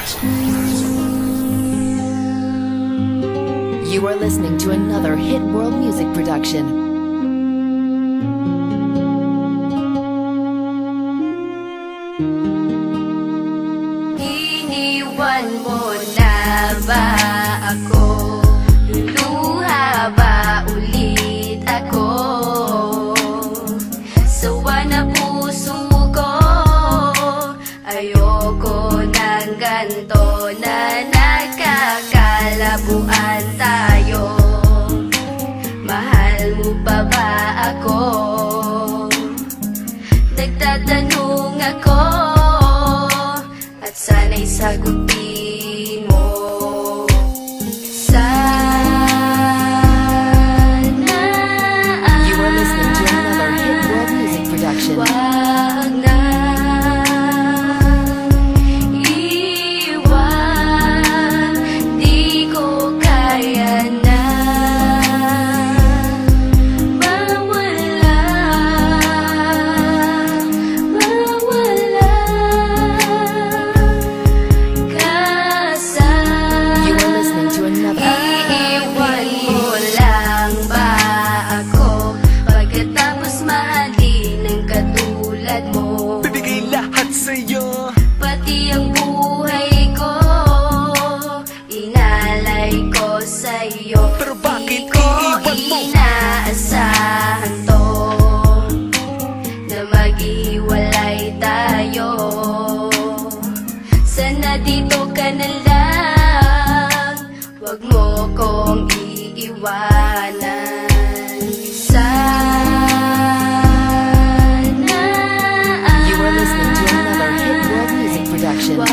You are listening to another hit world music production. Iniwan mo na ba ako? Luluha ba ulit ako? Sawa na puso ko, ayoko ng ganto na nagkakalabuan tayo. Mahal mo pa ba ako? Nagtatanong ako at sana'y sagutin mo. Sana You are listening to another hit world music production. wag na iwan, di ko kaya na mawala, mawala ka sa You are listening to another. iiwan mo lang ba ako pagkatapos mahalin ng katulad mo? Bibigay lahat sa'yo. Pati ang buhay ko inalay ko sa'yo. Pero bakit Di ko iiwan mo? inaasahan to na maghiwalay tayo. Sana dito ka na lang, wag mo kong iiwanan. Sana You are listening to another hit world music production. wag